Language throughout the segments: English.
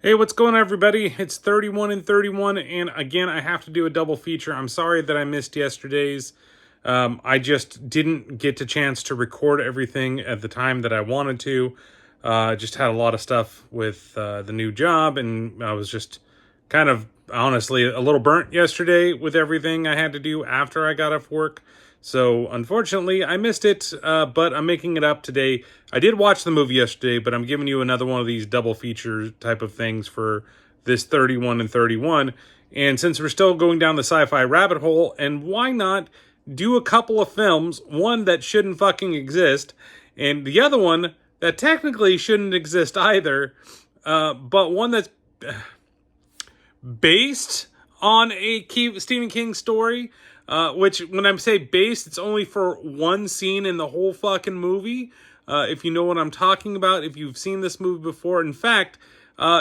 Hey, what's going on, everybody? It's 31 and 31, and again, I have to do a double feature. I'm sorry that I missed yesterday's. I just didn't get the chance to record everything at the time that I wanted to. Just had a lot of stuff with the new job, and I was just kind of, honestly, a little burnt yesterday with everything I had to do after I got off work. So, unfortunately, I missed it, but I'm making it up today. I did watch the movie yesterday, but I'm giving you another one of these double feature type of things for this 31 and 31. And since we're still going down the sci-fi rabbit hole, and why not do a couple of films, one that shouldn't fucking exist, and the other one that technically shouldn't exist either, but one that's based on a Stephen King story, which when I say based, it's only for one scene in the whole fucking movie. If you know what I'm talking about, if you've seen this movie before. In fact,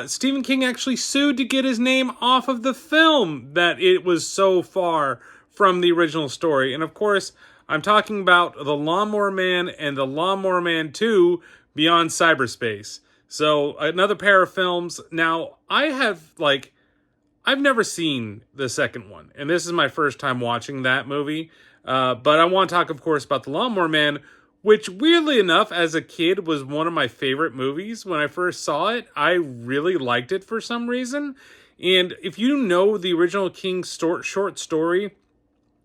Stephen King actually sued to get his name off of the film that it was so far from the original story. And of course, I'm talking about The Lawnmower Man and The Lawnmower Man 2 Beyond Cyberspace. So another pair of films. Now, I've never seen the second one, and this is my first time watching that movie. But I want to talk, of course, about The Lawnmower Man, which, weirdly enough, as a kid, was one of my favorite movies. When I first saw it, I really liked it for some reason. And if you know the original King short story,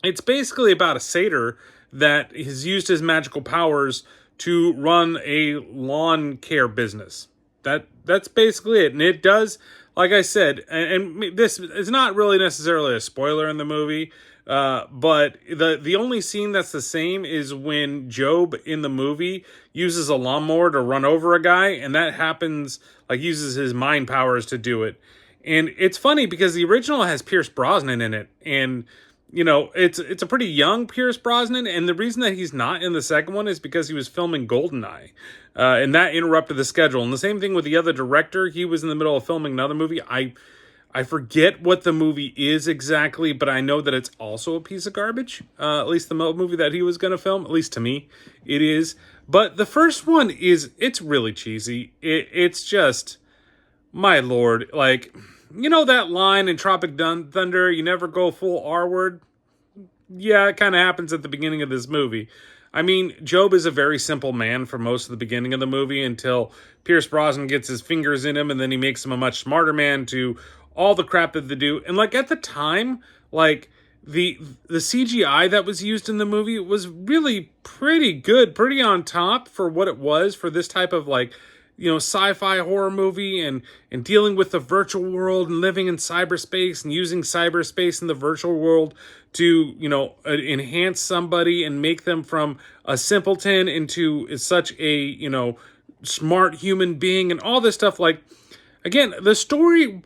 it's basically about a satyr that has used his magical powers to run a lawn care business. That's basically it. And it does, like I said, and this is not really necessarily a spoiler in the movie, but the only scene that's the same is when Job in the movie uses a lawnmower to run over a guy, and that happens, like, uses his mind powers to do it. And it's funny because the original has Pierce Brosnan in it, and you know, it's a pretty young Pierce Brosnan, and the reason that he's not in the second one is because he was filming Goldeneye, and that interrupted the schedule. And the same thing with the other director. He was in the middle of filming another movie. I forget what the movie is exactly, but I know that it's also a piece of garbage. At least the movie that he was going to film, at least to me, it is. But the first one it's really cheesy. It's just, my lord, like, you know that line in Tropic Thunder, you never go full R word? Yeah, it kind of happens at the beginning of this movie. I mean, Job is a very simple man for most of the beginning of the movie until Pierce Brosnan gets his fingers in him, and then he makes him a much smarter man to all the crap that they do. And like at the time, like the CGI that was used in the movie was really pretty good, pretty on top for what it was for this type of, like, you know, sci-fi horror movie, and dealing with the virtual world and living in cyberspace and using cyberspace in the virtual world to, you know, enhance somebody and make them from a simpleton into such a, you know, smart human being and all this stuff. Like, again, the story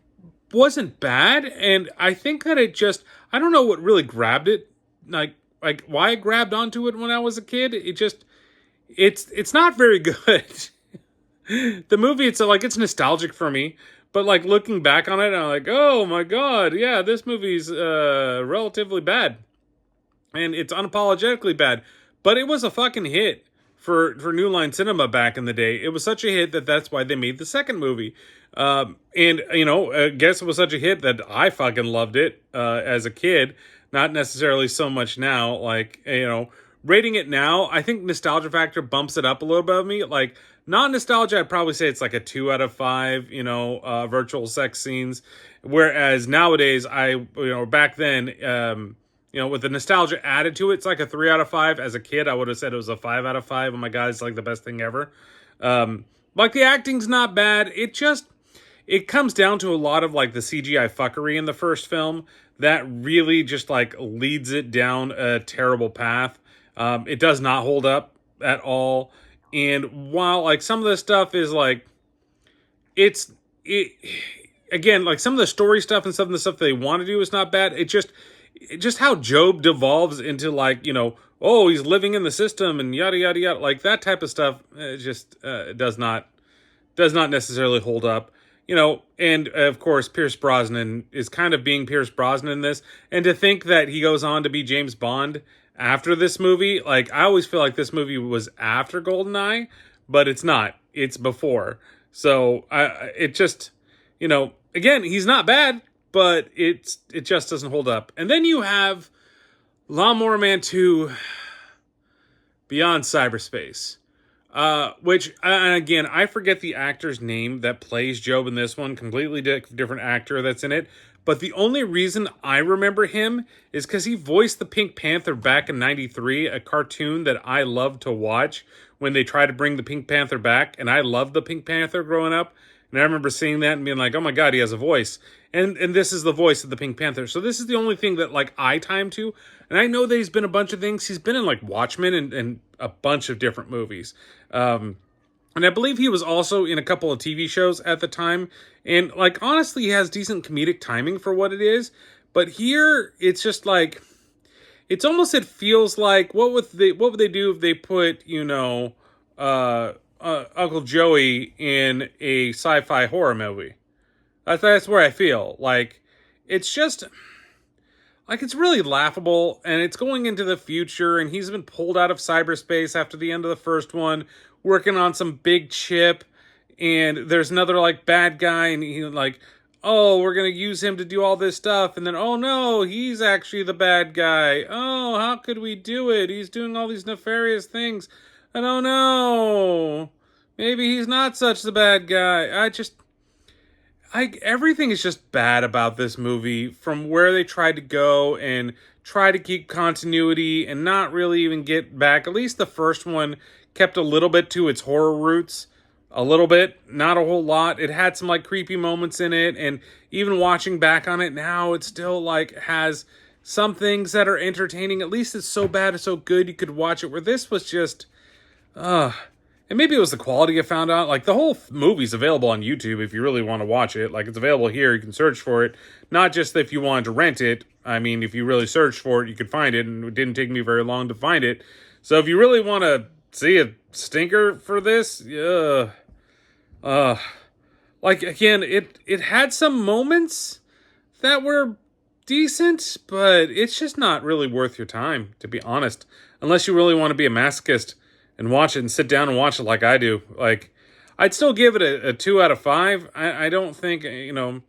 wasn't bad, and I think that it just, I don't know what really grabbed it, like why I grabbed onto it when I was a kid. It just, it's not very good. The movie, it's nostalgic for me, but like looking back on it, I'm like, oh my god, yeah, this movie's relatively bad, and it's unapologetically bad. But it was a fucking hit for New Line Cinema back in the day. It was such a hit that's why they made the second movie. And you know, I guess it was such a hit that I fucking loved it as a kid. Not necessarily so much now. Like, you know, rating it now, I think nostalgia factor bumps it up a little bit of me. Like, non-nostalgia, I'd probably say it's like a 2 out of 5, you know, virtual sex scenes. Whereas nowadays, back then, you know, with the nostalgia added to it, it's like a 3 out of 5. As a kid, I would have said it was a 5 out of 5. Oh my god, it's like the best thing ever. Like, the acting's not bad. It comes down to a lot of like the CGI fuckery in the first film that really just like leads it down a terrible path. It does not hold up at all. And while like some of the stuff is like, again, like some of the story stuff and some of the stuff they want to do is not bad. It just how Job devolves into, like, you know, oh, he's living in the system and yada, yada, yada. Like that type of stuff does not necessarily hold up. You know, and of course, Pierce Brosnan is kind of being Pierce Brosnan in this. And to think that he goes on to be James Bond after this movie, like, I always feel like this movie was after Goldeneye, but it's not. It's before. So it just, you know, again, he's not bad, but it just doesn't hold up. And then you have Lawnmower Man 2 Beyond Cyberspace. Which, and again, I forget the actor's name that plays Job in this one. Completely different actor that's in it. But the only reason I remember him is because he voiced the Pink Panther back in '93, a cartoon that I loved to watch when they tried to bring the Pink Panther back. And I loved the Pink Panther growing up. And I remember seeing that and being like, oh my God, he has a voice. And this is the voice of the Pink Panther. So this is the only thing that like I time to. And I know that he's been a bunch of things. He's been in like Watchmen and a bunch of different movies. And I believe he was also in a couple of TV shows at the time. And like, honestly, he has decent comedic timing for what it is. But here, it's just like, it's almost, it feels like, what would they do if they put, you know, Uncle Joey in a sci-fi horror movie? That's where I feel. Like, it's just, like, it's really laughable, and it's going into the future, and he's been pulled out of cyberspace after the end of the first one, working on some big chip, and there's another, like, bad guy, and he, like, oh, we're gonna use him to do all this stuff, and then, oh no, he's actually the bad guy. Oh, how could we do it? He's doing all these nefarious things, and oh no, maybe he's not such the bad guy. Everything is just bad about this movie, from where they tried to go and try to keep continuity and not really even get back. At least the first one kept a little bit to its horror roots. A little bit, not a whole lot. It had some like creepy moments in it, and even watching back on it now, it still like has some things that are entertaining. At least it's so bad, it's so good you could watch it, where this was just, and maybe it was the quality I found out. Like, the whole movie's available on YouTube if you really want to watch it. Like, it's available here. You can search for it. Not just if you wanted to rent it. I mean, if you really searched for it, you could find it. And it didn't take me very long to find it. So if you really want to see a stinker for this, like, again, it had some moments that were decent, but it's just not really worth your time, to be honest. Unless you really want to be a masochist and watch it and sit down and watch it like I do. Like, I'd still give it a 2 out of 5. I don't think, you know,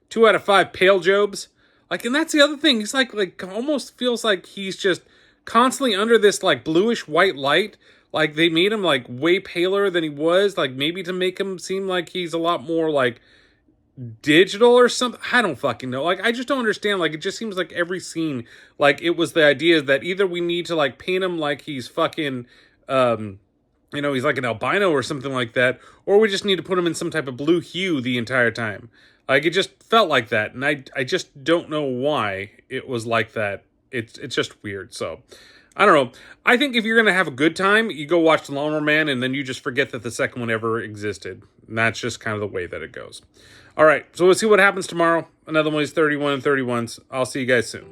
2 out of 5 pale Jobs. Like, and that's the other thing. He's like almost feels like he's just constantly under this like bluish white light. Like, they made him like way paler than he was. Like, maybe to make him seem like he's a lot more like digital or something. I don't fucking know. Like, I just don't understand. Like, it just seems like every scene, like, it was the idea that either we need to like paint him like he's fucking you know, he's like an albino or something like that, or we just need to put him in some type of blue hue the entire time. Like, it just felt like that, and I just don't know why it was like that. It's just weird. So I don't know. I think if you're gonna have a good time, you go watch The Lawnmower Man, and then you just forget that the second one ever existed. And that's just kind of the way that it goes. All right, so we'll see what happens tomorrow. Another one is 31 and 31s. I'll see you guys soon.